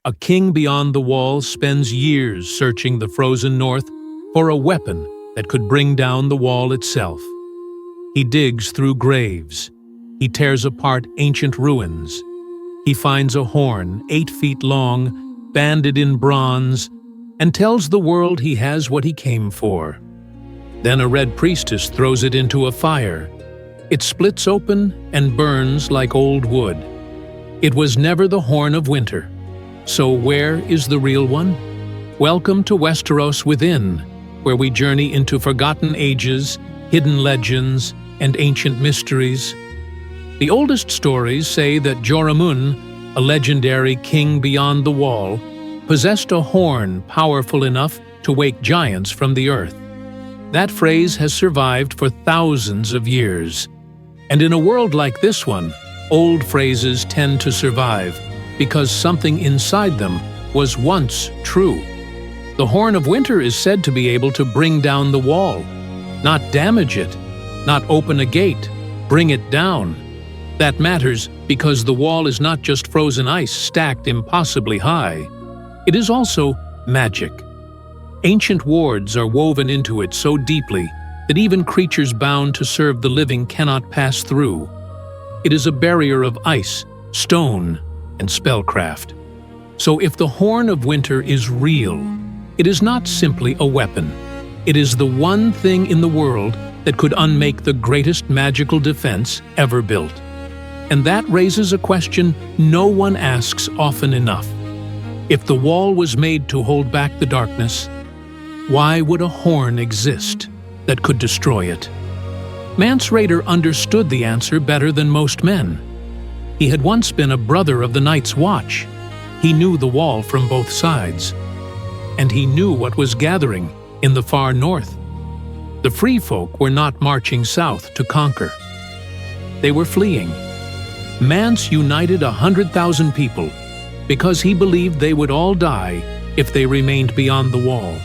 A king beyond the wall spends years searching the frozen north for a weapon that could bring down the wall itself. He digs through graves. He tears apart ancient ruins. He finds a horn 8 feet long, banded in bronze, and tells the world he has what he came for. Then a red priestess throws it into a fire. It splits open and burns like old wood. It was never the Horn of Winter. So where is the real one? Welcome to Westeros Within, where we journey into forgotten ages, hidden legends, and ancient mysteries. The oldest stories say that Joramun, a legendary king beyond the wall, possessed a horn powerful enough to wake giants from the earth. That phrase has survived for thousands of years. And in a world like this one, old phrases tend to survive because something inside them was once true. The Horn of Winter is said to be able to bring down the wall, not damage it, not open a gate, bring it down. That matters because the wall is not just frozen ice stacked impossibly high. It is also magic. Ancient wards are woven into it so deeply that even creatures bound to serve the living cannot pass through. It is a barrier of ice, stone, and spellcraft. So if the Horn of Winter is real, it is not simply a weapon. It is the one thing in the world that could unmake the greatest magical defense ever built. And that raises a question no one asks often enough. If the wall was made to hold back the darkness, why would a horn exist that could destroy it? Mance Rayder understood the answer better than most men. He had once been a brother of the Night's Watch. He knew the wall from both sides. And he knew what was gathering in the far north. The free folk were not marching south to conquer. They were fleeing. Mance united 100,000 people because he believed they would all die if they remained beyond the wall.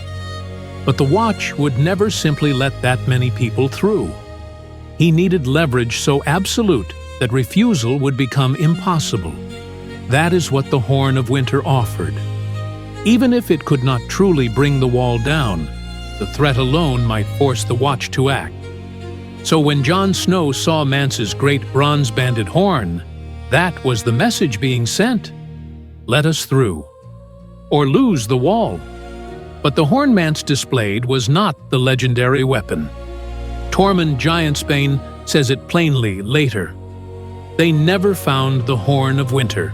But the Watch would never simply let that many people through. He needed leverage so absolute that refusal would become impossible. That is what the Horn of Winter offered. Even if it could not truly bring the wall down, the threat alone might force the Watch to act. So when Jon Snow saw Mance's great bronze-banded horn, that was the message being sent. Let us through, or lose the wall. But the horn Mance displayed was not the legendary weapon. Tormund Giantsbane says it plainly later. They never found the Horn of Winter.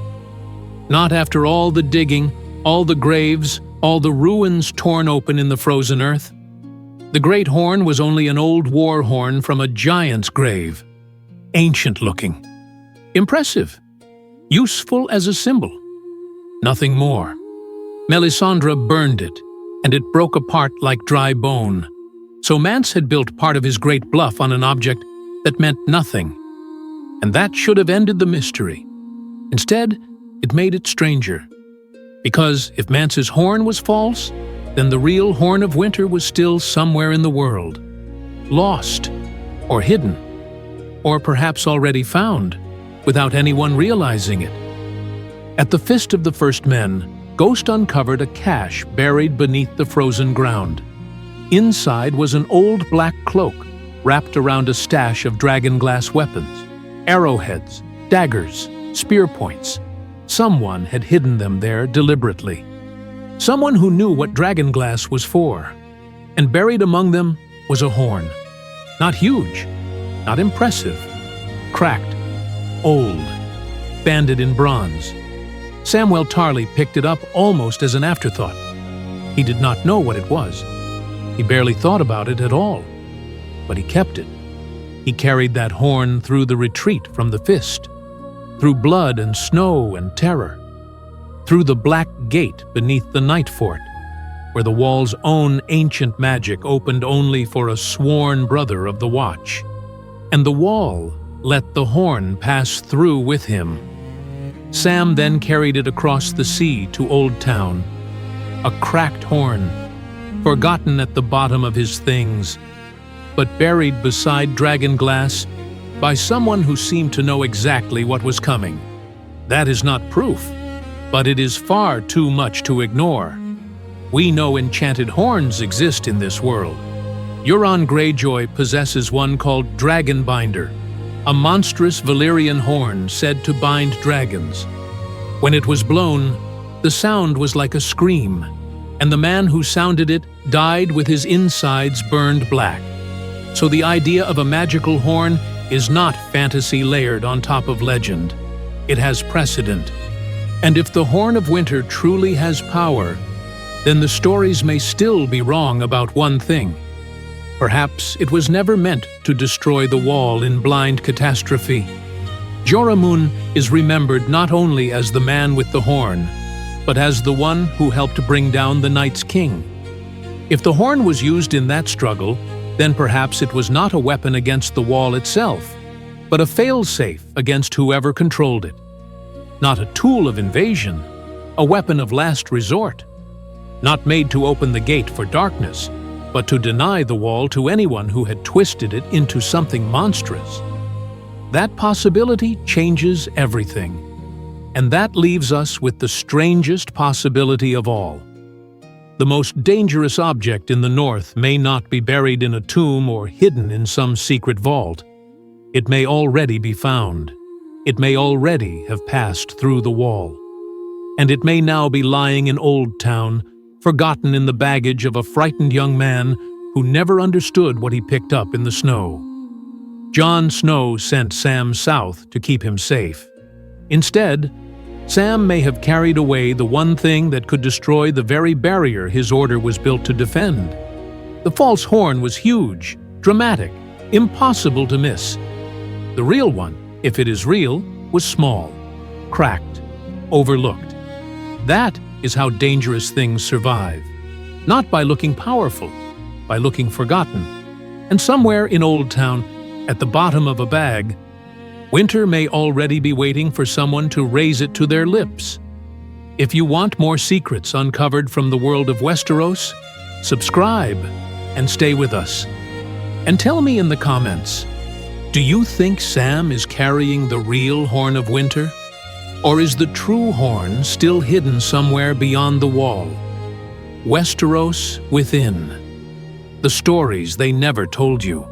Not after all the digging, all the graves, all the ruins torn open in the frozen earth. The great horn was only an old war horn from a giant's grave. Ancient-looking. Impressive. Useful as a symbol. Nothing more. Melisandre burned it, and it broke apart like dry bone. So Mance had built part of his great bluff on an object that meant nothing. And that should have ended the mystery. Instead, it made it stranger. Because if Mance's horn was false, then the real Horn of Winter was still somewhere in the world. Lost, or hidden, or perhaps already found, without anyone realizing it. At the Fist of the First Men, Ghost uncovered a cache buried beneath the frozen ground. Inside was an old black cloak wrapped around a stash of dragonglass weapons, arrowheads, daggers, spear points. Someone had hidden them there deliberately. Someone who knew what dragonglass was for. And buried among them was a horn. Not huge, not impressive. Cracked, old, banded in bronze. Samwell Tarly picked it up almost as an afterthought. He did not know what it was. He barely thought about it at all. But he kept it. He carried that horn through the retreat from the Fist, through blood and snow and terror, through the black gate beneath the Night Fort, where the wall's own ancient magic opened only for a sworn brother of the Watch. And the wall let the horn pass through with him. Sam then carried it across the sea to Oldtown, a cracked horn, forgotten at the bottom of his things, but buried beside dragonglass by someone who seemed to know exactly what was coming. That is not proof. but it is far too much to ignore. We know enchanted horns exist in this world. Euron Greyjoy possesses one called Dragonbinder, a monstrous Valyrian horn said to bind dragons. When it was blown, the sound was like a scream, and the man who sounded it died with his insides burned black. So the idea of a magical horn is not fantasy layered on top of legend. It has precedent. And if the Horn of Winter truly has power, then the stories may still be wrong about one thing. Perhaps it was never meant to destroy the wall in blind catastrophe. Joramun is remembered not only as the man with the horn, but as the one who helped bring down the Night's King. If the horn was used in that struggle, then perhaps it was not a weapon against the wall itself, but a failsafe against whoever controlled it. Not a tool of invasion, a weapon of last resort. Not made to open the gate for darkness, but to deny the wall to anyone who had twisted it into something monstrous. That possibility changes everything. And that leaves us with the strangest possibility of all. The most dangerous object in the north may not be buried in a tomb or hidden in some secret vault. It may already be found. It may already have passed through the wall. And it may now be lying in Oldtown, forgotten in the baggage of a frightened young man who never understood what he picked up in the snow. Jon Snow sent Sam south to keep him safe. Instead, Sam may have carried away the one thing that could destroy the very barrier his order was built to defend. The false horn was huge, dramatic, impossible to miss. The real one, if it is real, was small, cracked, overlooked. That is how dangerous things survive. Not by looking powerful, by looking forgotten. And somewhere in Oldtown, at the bottom of a bag, winter may already be waiting for someone to raise it to their lips. If you want more secrets uncovered from the world of Westeros, subscribe and stay with us. And tell me in the comments, do you think Sam is carrying the real Horn of Winter? Or is the true horn still hidden somewhere beyond the wall? Westeros within. The stories they never told you.